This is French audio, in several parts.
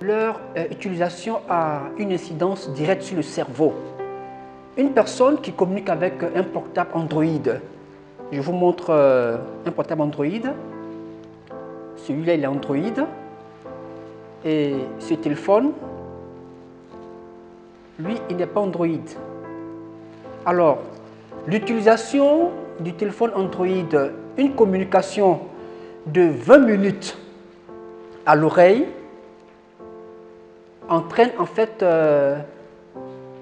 Leur utilisation a une incidence directe sur le cerveau. Une personne qui communique avec un portable Android, je vous montre un portable Android. Celui-là, il est Android. Et ce téléphone, lui, il n'est pas Android. Alors, l'utilisation du téléphone Android, une communication de 20 minutes à l'oreille, entraîne en fait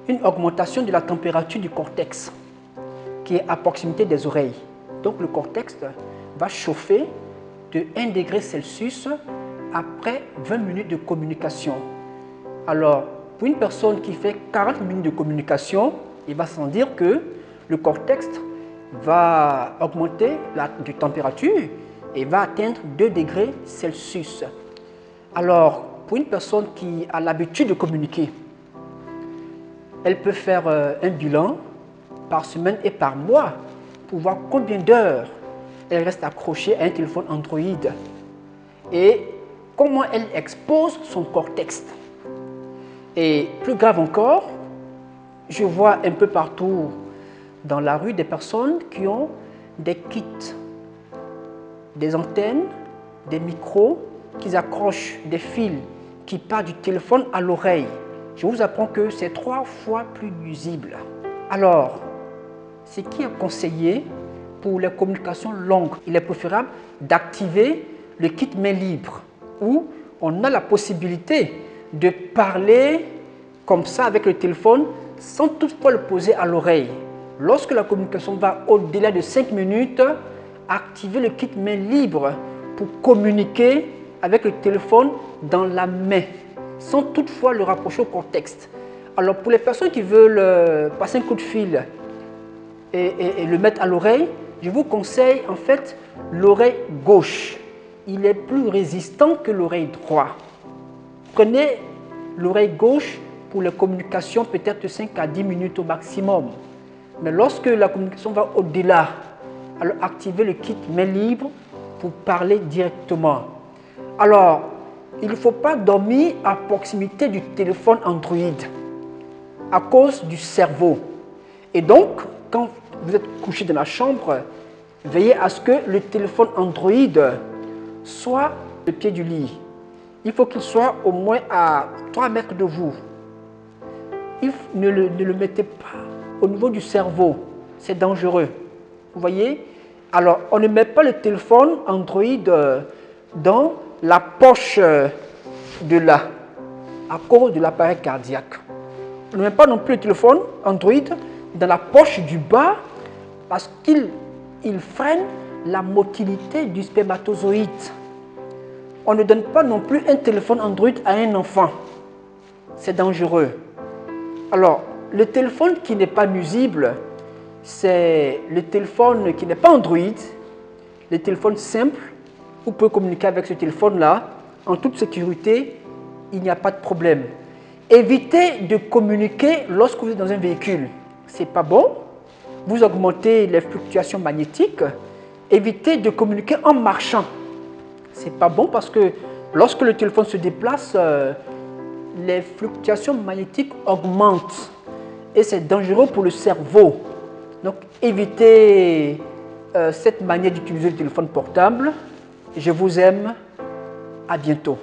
une augmentation de la température du cortex qui est à proximité des oreilles. Donc le cortex va chauffer de 1 degré Celsius après 20 minutes de communication. Alors, pour une personne qui fait 40 minutes de communication, il va sans dire que le cortex va augmenter de température et va atteindre 2 degrés Celsius. Alors, pour une personne qui a l'habitude de communiquer, elle peut faire un bilan par semaine et par mois pour voir combien d'heures elle reste accrochée à un téléphone Android et comment elle expose son cortex. Et plus grave encore, je vois un peu partout dans la rue des personnes qui ont des kits, des antennes, des micros, qu'ils accrochent des fils qui partent du téléphone à l'oreille. Je vous apprends que c'est 3 fois plus nuisible. Alors, ce qui est conseillé pour les communications longues, il est préférable d'activer le kit main libre où on a la possibilité de parler comme ça avec le téléphone sans toutefois le poser à l'oreille. Lorsque la communication va au-delà de 5 minutes, activez le kit main libre pour communiquer avec le téléphone dans la main, sans toutefois le rapprocher au cortex. Alors pour les personnes qui veulent passer un coup de fil et le mettre à l'oreille, je vous conseille en fait l'oreille gauche. Il est plus résistant que l'oreille droite. Prenez l'oreille gauche pour les communications peut-être 5 à 10 minutes au maximum. Mais lorsque la communication va au-delà, alors activez le kit main libre pour parler directement. Alors, il ne faut pas dormir à proximité du téléphone Android à cause du cerveau. Et donc, quand vous êtes couché dans la chambre, veillez à ce que le téléphone Android soit au pied du lit. Il faut qu'il soit au moins à 3 mètres de vous. Ne le mettez pas au niveau du cerveau, c'est dangereux. Vous voyez? Alors, on ne met pas le téléphone Android dans la poche de là, à cause de l'appareil cardiaque. On ne met pas non plus le téléphone Android dans la poche du bas parce qu'il freine la motilité du spermatozoïde. On ne donne pas non plus un téléphone Android à un enfant. C'est dangereux. Alors, le téléphone qui n'est pas nuisible, c'est le téléphone qui n'est pas Android, le téléphone simple. Vous pouvez communiquer avec ce téléphone-là en toute sécurité, il n'y a pas de problème. Évitez de communiquer lorsque vous êtes dans un véhicule. Ce n'est pas bon. Vous augmentez les fluctuations magnétiques. Évitez de communiquer en marchant. Ce n'est pas bon parce que lorsque le téléphone se déplace, les fluctuations magnétiques augmentent et c'est dangereux pour le cerveau. Donc évitez cette manière d'utiliser le téléphone portable. Je vous aime. À bientôt.